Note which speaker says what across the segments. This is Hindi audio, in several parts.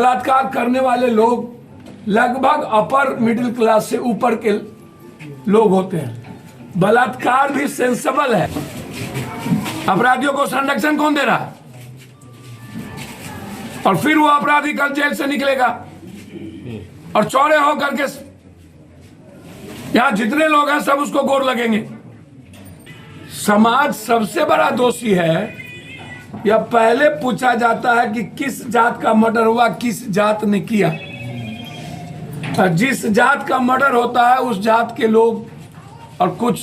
Speaker 1: बलात्कार करने वाले लोग लगभग अपर मिडिल क्लास से ऊपर के लोग होते हैं। बलात्कार भी सेंसेबल है। अपराधियों को संरक्षण कौन दे रहा है? और फिर वो अपराधी कल जेल से निकलेगा और चौड़े होकर के यहां जितने लोग हैं सब उसको गोर लगेंगे। समाज सबसे बड़ा दोषी है। या पहले पूछा जाता है कि किस जात का मर्डर हुआ, किस जात ने किया। जिस जात का मर्डर होता है उस जात के लोग और कुछ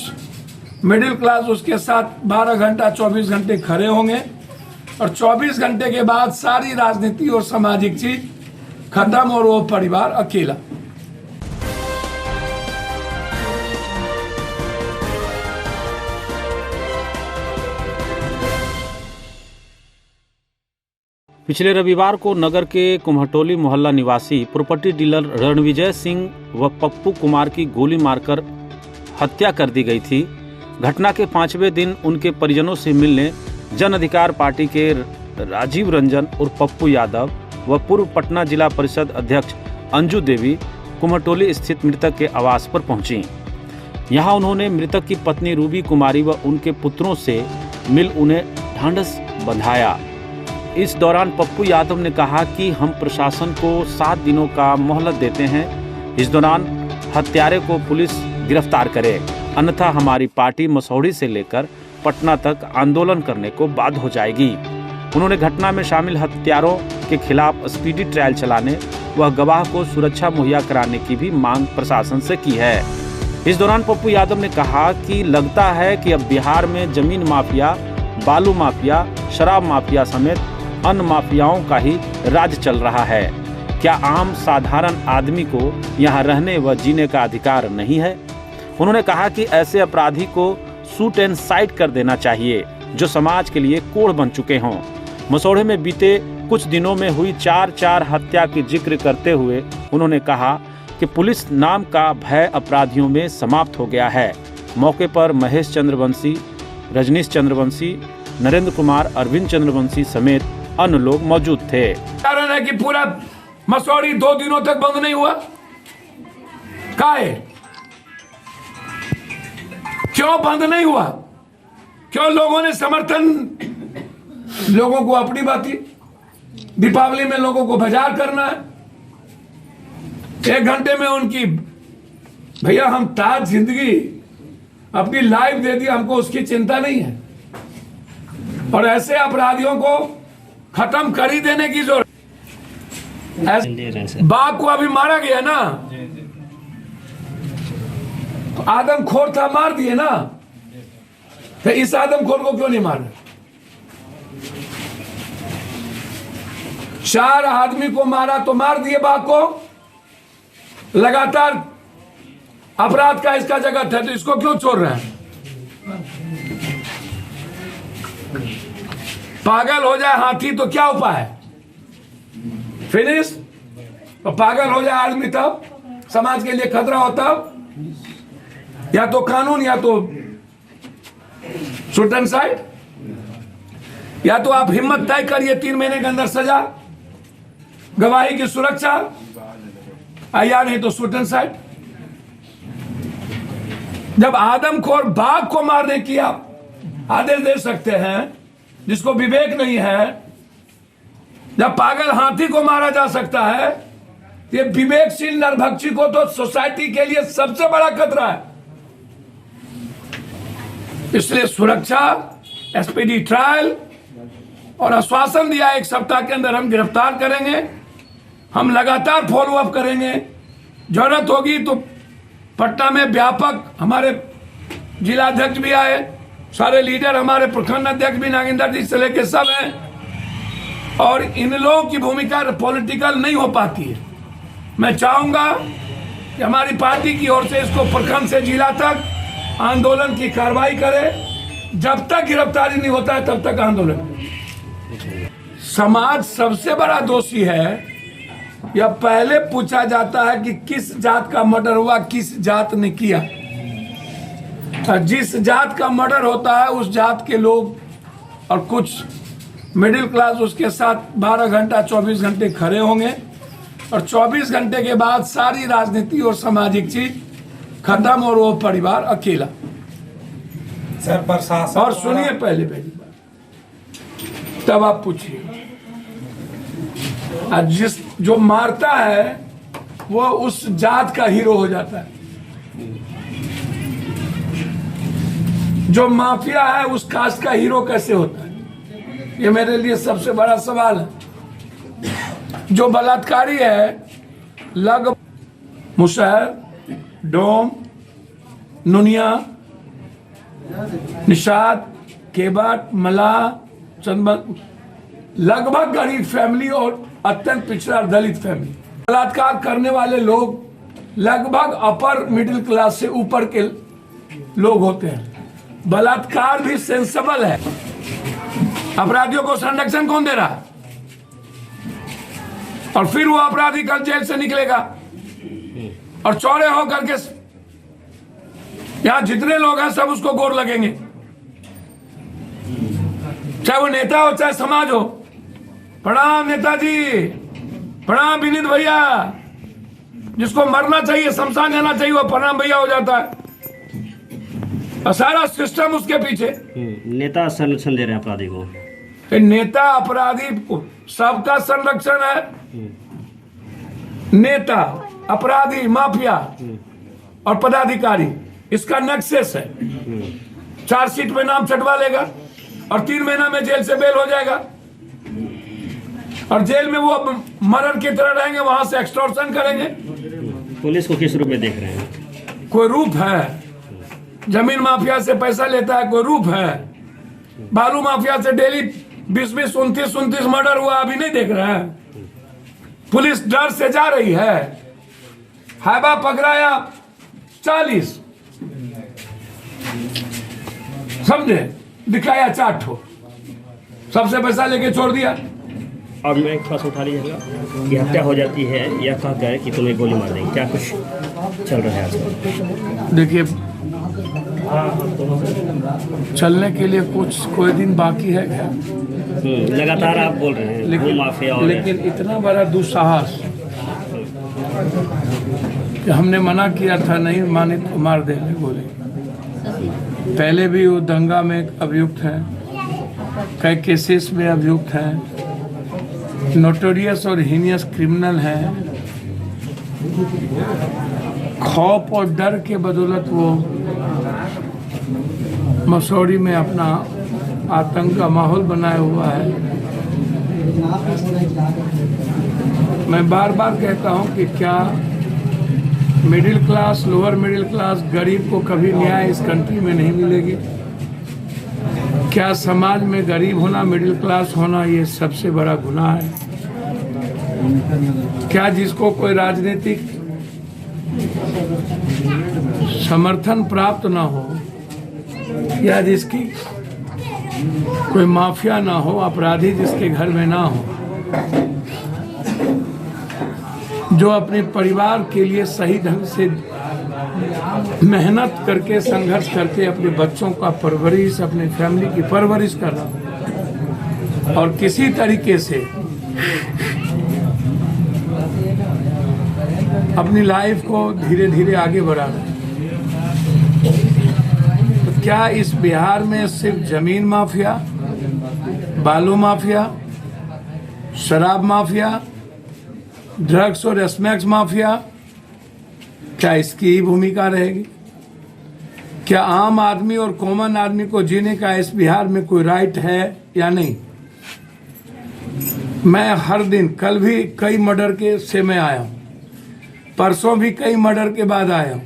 Speaker 1: मिडिल क्लास उसके साथ 12 घंटा 24 घंटे खड़े होंगे और 24 घंटे के बाद सारी राजनीति और सामाजिक चीज खत्म और वो परिवार अकेला।
Speaker 2: पिछले रविवार को नगर के कुम्हटोली मोहल्ला निवासी प्रॉपर्टी डीलर रणविजय सिंह व पप्पू कुमार की गोली मारकर हत्या कर दी गई थी। घटना के 5वें दिन उनके परिजनों से मिलने जन अधिकार पार्टी के राजीव रंजन और पप्पू यादव व पूर्व पटना जिला परिषद अध्यक्ष अंजू देवी कुम्हटोली स्थित मृतक के आवास पर पहुंची। यहां उन्होंने मृतक की पत्नी रूबी कुमारी व उनके पुत्रों से मिल उन्हें ढांढस बंधाया। इस दौरान पप्पू यादव ने कहा कि हम प्रशासन को 7 दिनों का मोहलत देते हैं। इस दौरान हत्यारे को पुलिस गिरफ्तार करे, अन्यथा हमारी पार्टी मसौढ़ी से लेकर पटना तक आंदोलन करने को बाध्य हो जाएगी। उन्होंने घटना में शामिल हत्यारों के खिलाफ स्पीडी ट्रायल चलाने व गवाह को सुरक्षा मुहैया कराने की भी मांग प्रशासन से की है। इस दौरान पप्पू यादव ने कहा कि लगता है कि अब बिहार में जमीन माफिया, बालू माफिया, शराब माफिया समेत अन्य माफियाओं का ही राज चल रहा है। क्या आम साधारण आदमी को यहाँ रहने व जीने का अधिकार नहीं है? उन्होंने कहा कि ऐसे अपराधी को शूट एंड साइट कर देना चाहिए जो समाज के लिए कोढ़ बन चुके हों। मसौढ़े में बीते कुछ दिनों में हुई 4 हत्या की जिक्र करते हुए उन्होंने कहा कि पुलिस नाम का भय अपराधियों में समाप्त हो गया है। मौके पर महेश चंद्रवंशी, रजनीश चंद्रवंशी, नरेंद्र कुमार, अरविंद चंद्रवंशी समेत अन्य लोग मौजूद थे।
Speaker 1: कारण है कि पूरा मसौढ़ी 2 दिनों तक बंद नहीं हुआ। काहे? क्यों बंद नहीं हुआ? क्यों लोगों ने समर्थन, लोगों को अपनी बाती, दीपावली में लोगों को बाजार करना है। 1 घंटे में उनकी, भैया हम ताज जिंदगी अपनी लाइफ दे दी, हमको उसकी चिंता नहीं है। और ऐसे अपराधियों को खत्म कर ही देने की जरूरत। बाघ को अभी मारा गया ना, तो आदमखोर था, मार दिए ना, तो इस आदमखोर को क्यों नहीं मारा? 4 आदमी को मारा तो मार दिए बाघ को। लगातार अपराध का इसका जगत है, तो इसको क्यों छोड़ रहे हैं? पागल हो जाए हाथी तो क्या उपाय है? फिनिश। तो पागल हो जाए आदमी तब समाज के लिए खतरा होता, या तो कानून, या तो शूट एंड साइट, या तो आप हिम्मत तय करिए 3 महीने के अंदर सजा, गवाही की सुरक्षा, या नहीं तो शूट एंड साइट। जब आदमखोर बाघ को मारने की आप आदेश दे सकते हैं जिसको विवेक नहीं है, जब पागल हाथी को मारा जा सकता है, ये विवेकशील नरभक्षी को तो सोसाइटी के लिए सबसे बड़ा खतरा है। इसलिए सुरक्षा, स्पीडी ट्रायल और आश्वासन दिया 1 सप्ताह के अंदर हम गिरफ्तार करेंगे। हम लगातार फॉलो अप करेंगे। जरूरत होगी तो पटना में व्यापक, हमारे जिला अध्यक्ष भी आए, सारे लीडर, हमारे प्रखंड अध्यक्ष भी नागेंद्र जी से लेके सब हैं। और इन लोगों की भूमिका पॉलिटिकल नहीं हो पाती है। मैं चाहूंगा कि हमारी पार्टी की ओर से इसको प्रखंड से जिला तक आंदोलन की कार्रवाई करे। जब तक गिरफ्तारी नहीं होता है तब तक आंदोलन। समाज सबसे बड़ा दोषी है। या पहले पूछा जाता है कि किस जात का मर्डर हुआ, किस जात ने किया। जिस जात का मर्डर होता है उस जात के लोग और कुछ मिडिल क्लास उसके साथ 12 घंटा 24 घंटे खड़े होंगे और 24 घंटे के बाद सारी राजनीति और सामाजिक चीज खत्म और वो परिवार अकेला।
Speaker 3: सर प्रशासन
Speaker 1: और सुनिए पहले पहली बात, तब आप पूछिए। जिस जो मारता है वो उस जात का हीरो हो जाता है, जो माफिया है उस कास्ट का हीरो कैसे होता है? ये मेरे लिए सबसे बड़ा सवाल है। जो बलात्कारी है लगभग मुशहर, डोम, नुनिया, निषाद, केबाट, मलाह, चंदन, लगभग गरीब फैमिली और अत्यंत पिछड़ा दलित फैमिली। बलात्कार करने वाले लोग लगभग अपर मिडिल क्लास से ऊपर के लोग होते हैं। बलात्कार भी सेंसेबल है। अपराधियों को संरक्षण कौन दे रहा है? और फिर वो अपराधी कल जेल से निकलेगा और चौड़े होकर के यहां जितने लोग हैं सब उसको गोर लगेंगे, चाहे वो नेता हो चाहे समाज हो। प्रणाम नेताजी, प्रणाम विनीत भैया। जिसको मरना चाहिए, शमशान जाना चाहिए, वो प्रणाम भैया हो जाता है और सारा सिस्टम उसके पीछे।
Speaker 4: नेता संरक्षण दे रहे हैं अपराधी को।
Speaker 1: नेता अपराधी सबका संरक्षण है। नेता, अपराधी, माफिया और पदाधिकारी, इसका नेक्सस है। चार्जशीट में नाम चटवा लेगा और 3 महीना में जेल से बेल हो जाएगा और जेल में वो मर्डर की तरह रहेंगे, वहां से एक्सटॉर्शन करेंगे।
Speaker 4: पुलिस को किस रूप में देख रहे हैं?
Speaker 1: कोई रूप है, जमीन माफिया से पैसा लेता है, कोई रूप है। बालू माफिया से डेली 20-20, 29-29 मर्डर हुआ, अभी नहीं देख रहे हैं। पुलिस डर से जा रही है। हैबा पकड़ाया 40, समझे, दिखाया 4 ठो, सबसे पैसा लेके छोड़ दिया।
Speaker 4: और मैं थोड़ा सा उठा लीजिएगा कि हत्या हो जाती है या कहता है कि तुम्हें गोली मार देंगे, क्या कुछ चल रहा है आजकल?
Speaker 1: देखिए, चलने के लिए कोई दिन बाकी है क्या?
Speaker 4: लगातार आप बोल रहे हैं
Speaker 1: लेकिन इतना बड़ा दुस्साहस कि हमने मना किया था, नहीं माने तो मार देंगे गोली। पहले भी वो दंगा में अभियुक्त हैं, कई केसेस में अभियुक्त हैं, नोटोरियस और हीनियस क्रिमिनल हैं। खौफ और डर के बदौलत वो मसूरी में अपना आतंक का माहौल बनाया हुआ है। मैं बार बार कहता हूं कि क्या middle class, lower middle class, गरीब को कभी न्याय इस कंट्री में नहीं मिलेगी? क्या समाज में गरीब होना, मिडिल क्लास होना ये सबसे बड़ा गुनाह है? क्या जिसको कोई राजनीतिक समर्थन प्राप्त ना हो या जिसकी कोई माफिया ना हो, अपराधी जिसके घर में ना हो, जो अपने परिवार के लिए सही ढंग से मेहनत करके, संघर्ष करके अपने बच्चों का परवरिश, अपने फैमिली की परवरिश कर रहा हो और किसी तरीके से अपनी लाइफ को धीरे धीरे आगे बढ़ा रहा है। तो क्या इस बिहार में सिर्फ जमीन माफिया, बालू माफिया, शराब माफिया, ड्रग्स और स्मैक्स माफिया, क्या इसकी ही भूमिका रहेगी? क्या आम आदमी और कॉमन आदमी को जीने का इस बिहार में कोई राइट है या नहीं? मैं हर दिन, कल भी कई मर्डर के से मैं आया हूं, परसों भी कई मर्डर के बाद आया हूं।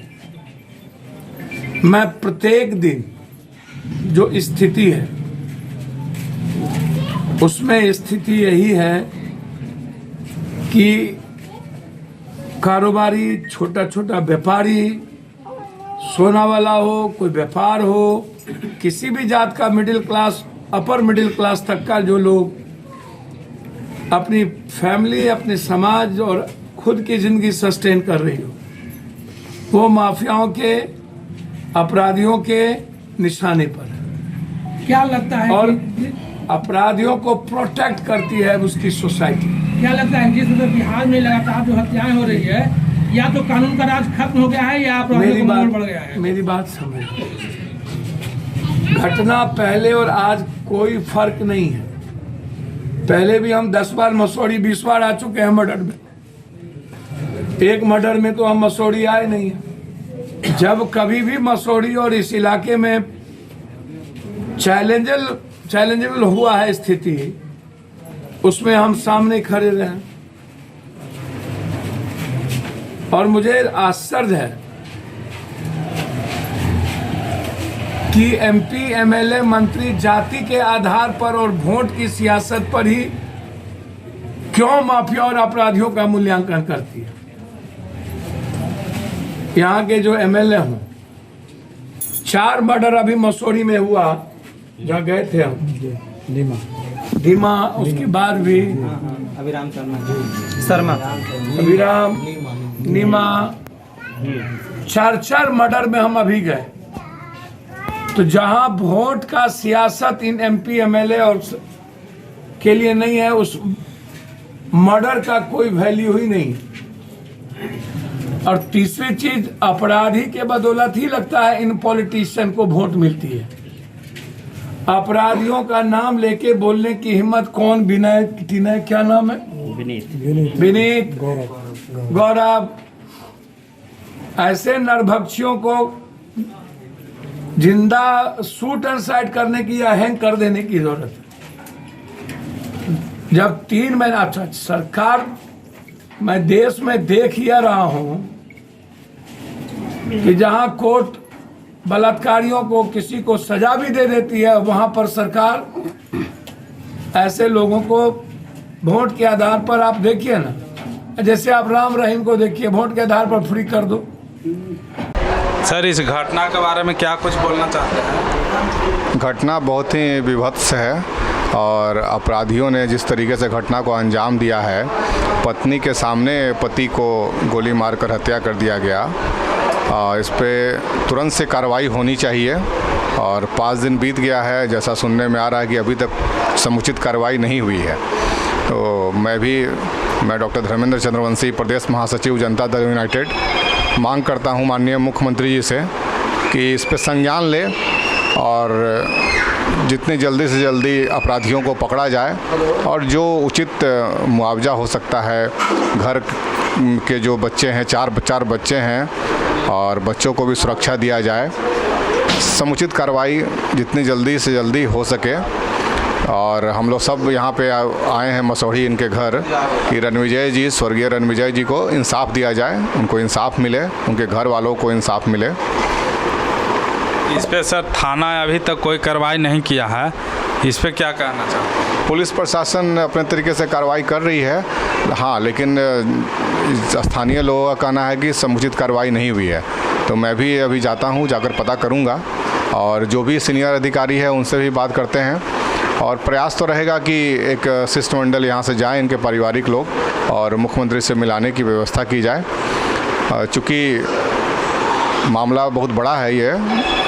Speaker 1: मैं प्रत्येक दिन जो स्थिति है उसमें स्थिति यही है कि कारोबारी, छोटा छोटा व्यापारी, सोना वाला हो, कोई व्यापार हो, किसी भी जात का, middle class, upper middle class तक का जो लोग अपनी फैमिली, अपने समाज और खुद की जिंदगी सस्टेन कर रही हो, वो माफियाओं के, अपराधियों के निशाने पर है।
Speaker 3: क्या लगता है?
Speaker 1: और अपराधियों को प्रोटेक्ट करती है उसकी सोसाइटी।
Speaker 3: क्या लगता है जिस तरह बिहार में लगातार जो हत्याएं हो रही है, या तो कानून का राज खत्म हो गया है या अपराधियों का मनोबल बढ़ गया है?
Speaker 1: मेरी बात समझ, घटना पहले और आज कोई फर्क नहीं है। पहले भी हम 10 बार मसौड़ी 20 बार आ चुके हैं मर्डर में। एक मर्डर में तो हम मसौड़ी आए नहीं हैं। जब कभी भी मसौड़ी और इस इलाके में चैलेंजेबल हुआ है स्थिति, उसमें हम सामने खड़े रहे। और मुझे आश्चर्य है कि एमपी एमएलए मंत्री जाति के आधार पर और वोट की सियासत पर ही क्यों माफिया और अपराधियों का मूल्यांकन करती है। यहाँ के जो एमएलए हों, 4 मर्डर अभी मसौड़ी में हुआ, जहाँ गए थे हम धीमा, उसके बाद भी
Speaker 5: अभिराम शर्मा
Speaker 1: नीमा, 4 मर्डर में हम अभी गए। तो जहां वोट का सियासत इन एमपी एमएलए और के लिए नहीं है, उस मर्डर का कोई वैल्यू ही नहीं। और तीसरी चीज, अपराधी के बदौलत ही लगता है इन पॉलिटिशियन को वोट मिलती है। अपराधियों का नाम लेके बोलने की हिम्मत कौन? विनय क्या नाम है? विनीत, गौरव, ऐसे नरभक्षियों को जिंदा शूट एंड साइड करने की या हैंग कर देने की जरूरत है। जब 3 महीना, अच्छा सरकार, मैं देश में देख ही रहा हूं कि जहां कोर्ट बलात्कारियों को किसी को सजा भी दे देती है, वहां पर सरकार ऐसे लोगों को वोट के आधार पर, आप देखिए ना, जैसे आप राम रहीम को देखिए, वोट के आधार पर फ्री कर दो।
Speaker 6: सर, इस घटना के बारे में क्या कुछ बोलना चाहते हैं?
Speaker 7: घटना बहुत ही विभत्स है और अपराधियों ने जिस तरीके से घटना को अंजाम दिया है, पत्नी के सामने पति को गोली मारकर हत्या कर दिया गया। इस पे तुरंत से कार्रवाई होनी चाहिए। और 5 दिन बीत गया है, जैसा सुनने में आ रहा है कि अभी तक समुचित कार्रवाई नहीं हुई है। तो मैं डॉक्टर धर्मेंद्र चंद्रवंशी, प्रदेश महासचिव जनता दल यूनाइटेड, मांग करता हूं माननीय मुख्यमंत्री जी से कि इस पे संज्ञान ले और जितनी जल्दी से जल्दी अपराधियों को पकड़ा जाए और जो उचित मुआवजा हो सकता है, घर के जो बच्चे हैं, 4 बच्चे हैं, और बच्चों को भी सुरक्षा दिया जाए। समुचित कार्रवाई जितनी जल्दी से जल्दी हो सके। और हम लोग सब यहाँ पे आए हैं मसौड़ी इनके घर कि रणविजय जी, स्वर्गीय रणविजय जी को इंसाफ दिया जाए, उनको इंसाफ मिले, उनके घर वालों को इंसाफ मिले।
Speaker 6: इस पे सर थाना अभी तक कोई कार्रवाई नहीं किया है, इस पे क्या कहना चाहते हैं?
Speaker 7: पुलिस प्रशासन अपने तरीके से कार्रवाई कर रही है, हाँ, लेकिन स्थानीय लोगों का कहना है कि समुचित कार्रवाई नहीं हुई है। तो मैं भी अभी जाता हूँ, जाकर पता करूँगा और जो भी सीनियर अधिकारी है उनसे भी बात करते हैं। और प्रयास तो रहेगा कि एक शिष्टमंडल यहाँ से जाए, इनके पारिवारिक लोग, और मुख्यमंत्री से मिलाने की व्यवस्था की जाए। चूँकि मामला बहुत बड़ा है ये,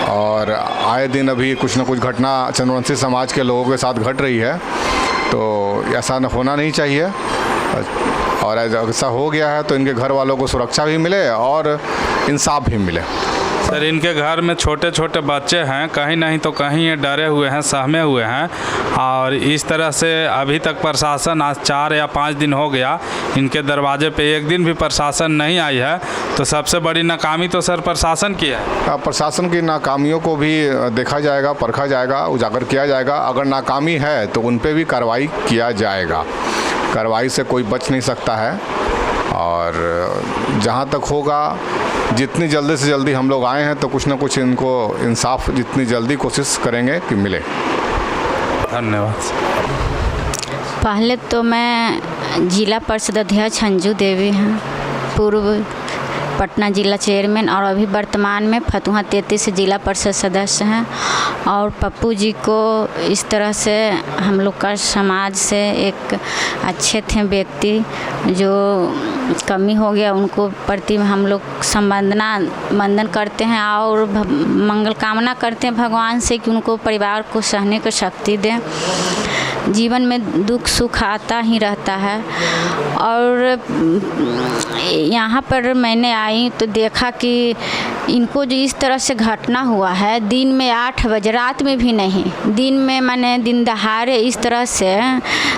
Speaker 7: और आए दिन अभी कुछ न कुछ घटना चंद्रवंशी समाज के लोगों के साथ घट रही है, तो ऐसा होना नहीं चाहिए। और ऐसा हो गया है तो इनके घर वालों को सुरक्षा भी मिले और इंसाफ भी मिले।
Speaker 6: सर, इनके घर में छोटे छोटे बच्चे हैं, कहीं नहीं तो कहीं ये डरे हुए हैं, सहमे हुए हैं। और इस तरह से अभी तक प्रशासन, आज 4 या 5 दिन हो गया, इनके दरवाजे पे एक दिन भी प्रशासन नहीं आई है। तो सबसे बड़ी नाकामी तो सर प्रशासन की है।
Speaker 7: प्रशासन की नाकामियों को भी देखा जाएगा, परखा जाएगा, उजागर किया जाएगा। अगर नाकामी है तो उन पर भी कार्रवाई किया जाएगा। कार्रवाई से कोई बच नहीं सकता है। और जहाँ तक होगा, जितनी जल्दी से जल्दी हम लोग आए हैं तो कुछ ना कुछ इनको इंसाफ जितनी जल्दी कोशिश करेंगे कि मिले।
Speaker 6: धन्यवाद।
Speaker 8: पहले तो मैं जिला परिषद अध्यक्ष अंजू देवी हैं, पूर्व पटना जिला चेयरमैन, और अभी वर्तमान में फतुहा 33 जिला परिषद सदस्य हैं। और पप्पू जी को इस तरह से हम लोग का समाज से एक अच्छे थे व्यक्ति, जो कमी हो गया उनको प्रति हम लोग संवंदन करते हैं और मंगल कामना करते हैं भगवान से कि उनको परिवार को सहने की शक्ति दें। जीवन में दुख सुख आता ही रहता है। और यहाँ पर मैंने आई तो देखा कि इनको जो इस तरह से घटना हुआ है, दिन में 8 बजे, रात में भी नहीं, दिन में मैंने दिन दहाड़े इस तरह से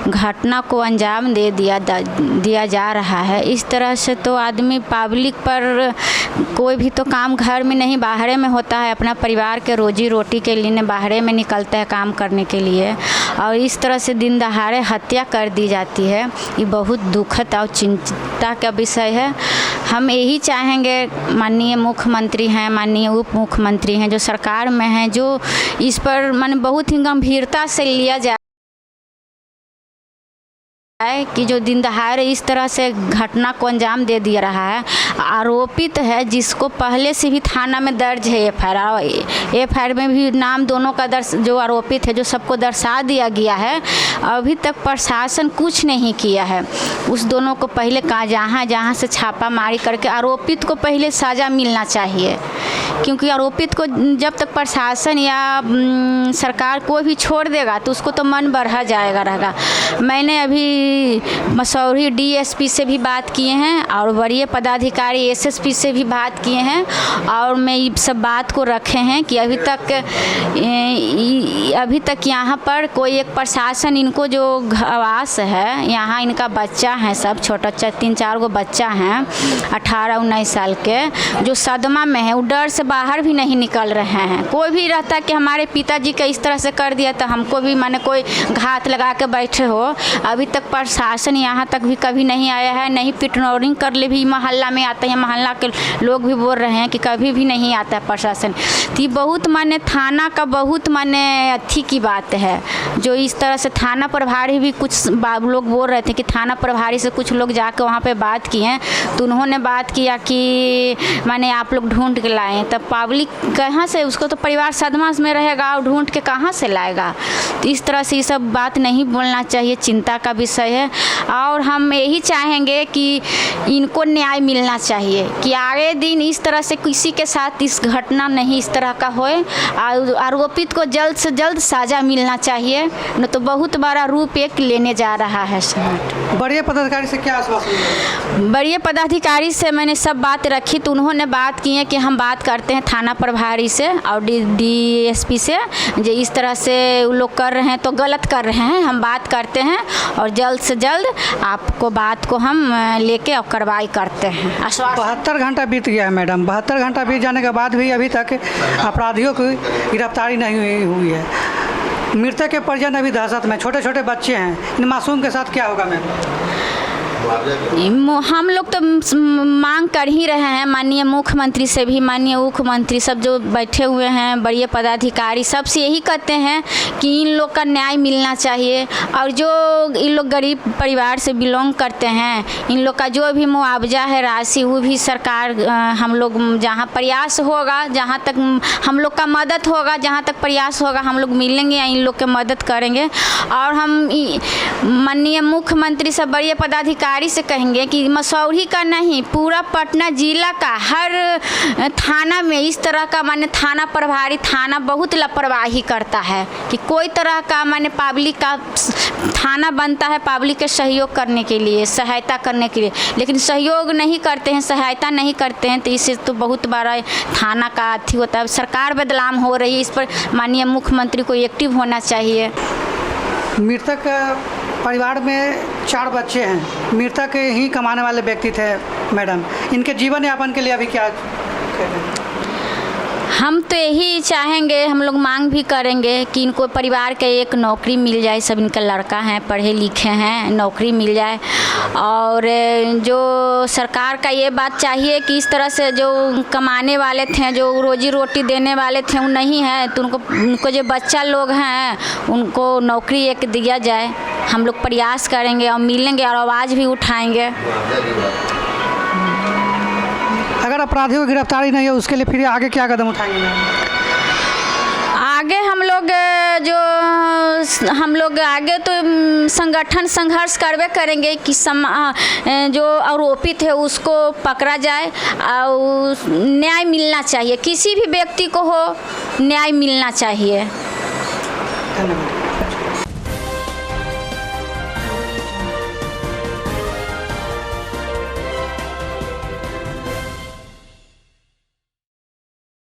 Speaker 8: घटना को अंजाम दे दिया जा रहा है। इस तरह से तो आदमी पब्लिक पर कोई भी तो काम घर में नहीं, बाहरे में होता है, अपना परिवार के रोजी रोटी के लिए बाहरे में निकलता है काम करने के लिए, और इस तरह से दिन दहाड़े हत्या कर दी जाती है। ये बहुत दुखद और चिंता का विषय है। हम यही चाहेंगे, माननीय मुख्यमंत्री हैं, माननीय उप मुख्यमंत्री हैं, जो सरकार में हैं, जो इस पर माने बहुत ही गंभीरता से लिया जाए कि जो दिन दहाड़े इस तरह से घटना को अंजाम दे दिया रहा है। आरोपित है जिसको पहले से भी थाना में दर्ज है एफआईआर में भी नाम दोनों का जो आरोपित है जो सबको दर्शा दिया गया है। अभी तक प्रशासन कुछ नहीं किया है। उस दोनों को पहले जहाँ से छापा मारी करके आरोपित को पहले सज़ा मिलना चाहिए, क्योंकि आरोपित को जब तक प्रशासन या सरकार कोई भी छोड़ देगा तो उसको तो मन बढ़ा जाएगा रहेगा। मैंने अभी मसौरी डीएसपी से भी बात किए हैं और वरीय पदाधिकारी एसएसपी से भी बात किए हैं, और मैं ये सब बात को रखे हैं कि अभी तक यहाँ पर कोई एक प्रशासन, इनको जो आवास है, यहाँ इनका बच्चा है, सब छोटा 3-4 गो बच्चा हैं 18-19 साल के, जो सदमा में है, वो डर से बाहर भी नहीं निकल रहे हैं। कोई भी रहता है कि हमारे पिताजी का इस तरह से कर दिया तो हमको भी माने कोई घात लगा के बैठे हो। अभी तक प्रशासन यहाँ तक भी कभी नहीं आया है, नहीं पेट्रोलिंग कर ले भी मोहल्ला में आते हैं, मोहल्ला के लोग भी बोल रहे हैं कि कभी भी नहीं आता है प्रशासन। तो बहुत माने थाना का बहुत माने अच्छी की बात है, जो इस तरह से थाना प्रभारी भी कुछ लोग बोल रहे थे कि थाना प्रभारी से कुछ लोग जाकर वहाँ पे बात किए हैं, तो उन्होंने बात किया कि माने आप लोग ढूंढ के लाएँ। तब पब्लिक कहाँ से, उसको तो परिवार सदमा में रहेगा और ढूंढ के कहाँ से लाएगा। तो इस तरह से ये सब बात नहीं बोलना चाहिए, चिंता का विषय है। और हम यही चाहेंगे कि इनको न्याय मिलना चाहिए कि आगे दिन इस तरह से किसी के साथ इस घटना नहीं इस तरह का होए, और आरोपित को जल्द से जल्द सजा मिलना चाहिए, न तो बहुत बड़ा रूप एक लेने जा रहा है।
Speaker 5: बड़े पदाधिकारी से क्या आश्वासन?
Speaker 8: बड़े पदाधिकारी से मैंने सब बात रखी तो उन्होंने बात की है कि हम बात करते हैं थाना प्रभारी से और डीएसपी से, जो इस तरह से वो लोग कर रहे हैं तो गलत कर रहे हैं, हम बात करते हैं और जल्द से जल्द आपको बात को हम लेके और कार्रवाई करते हैं।
Speaker 5: 72 घंटा बीत गया है मैडम, 72 घंटा बीत जाने के बाद भी अभी तक अपराधियों की गिरफ्तारी नहीं हुई है। मृतक के परिजन अभी दहशत में, छोटे छोटे बच्चे हैं, इन मासूम के साथ क्या होगा मैम?
Speaker 8: हम लोग तो मांग कर ही रहे हैं माननीय मुख्यमंत्री से भी, माननीय मुख्यमंत्री सब जो बैठे हुए हैं बड़े पदाधिकारी सबसे यही कहते हैं कि इन लोग का न्याय मिलना चाहिए, और जो इन लोग गरीब परिवार से बिलोंग करते हैं इन लोग का जो भी मुआवजा है राशि वो भी सरकार हम लोग जहाँ प्रयास होगा, जहाँ तक हम लोग का मदद होगा, जहाँ तक प्रयास होगा हम लोग मिलेंगे या इन लोग के मदद करेंगे। और हम माननीय मुख्यमंत्री से बड़े पदाधिकारी से कहेंगे कि मसौरी का नहीं पूरा पटना जिला का हर थाना में इस तरह का माने थाना प्रभारी थाना बहुत लापरवाही करता है कि कोई तरह का माने पब्लिक का थाना बनता है पब्लिक के सहयोग करने के लिए, सहायता करने के लिए, लेकिन सहयोग नहीं करते हैं, सहायता नहीं करते हैं, तो इससे तो बहुत बड़ा थाना का अथी होता है। सरकार बदलाव हो रही है, इस पर माननीय मुख्यमंत्री को एक्टिव होना चाहिए।
Speaker 5: मृतक परिवार में 4 बच्चे हैं, मृतक ही कमाने वाले व्यक्ति थे मैडम, इनके जीवन यापन के लिए अभी क्या?
Speaker 8: हम तो यही चाहेंगे, हम लोग मांग भी करेंगे कि इनको परिवार के एक नौकरी मिल जाए, सब इनका लड़का हैं पढ़े लिखे हैं, नौकरी मिल जाए। और जो सरकार का ये बात चाहिए कि इस तरह से जो कमाने वाले थे, जो रोजी रोटी देने वाले थे वो नहीं है, तो उनको जो बच्चा लोग हैं उनको नौकरी एक दिया जाए। हम लोग प्रयास करेंगे और मिलेंगे और आवाज़ भी उठाएंगे।
Speaker 5: अगर अपराधियों की गिरफ्तारी नहीं है उसके लिए फिर आगे क्या कदम उठाएंगे?
Speaker 8: आगे हम लोग आगे तो संगठन संघर्ष करवे करेंगे कि जो आरोपित है उसको पकड़ा जाए और न्याय मिलना चाहिए, किसी भी व्यक्ति को हो न्याय मिलना चाहिए।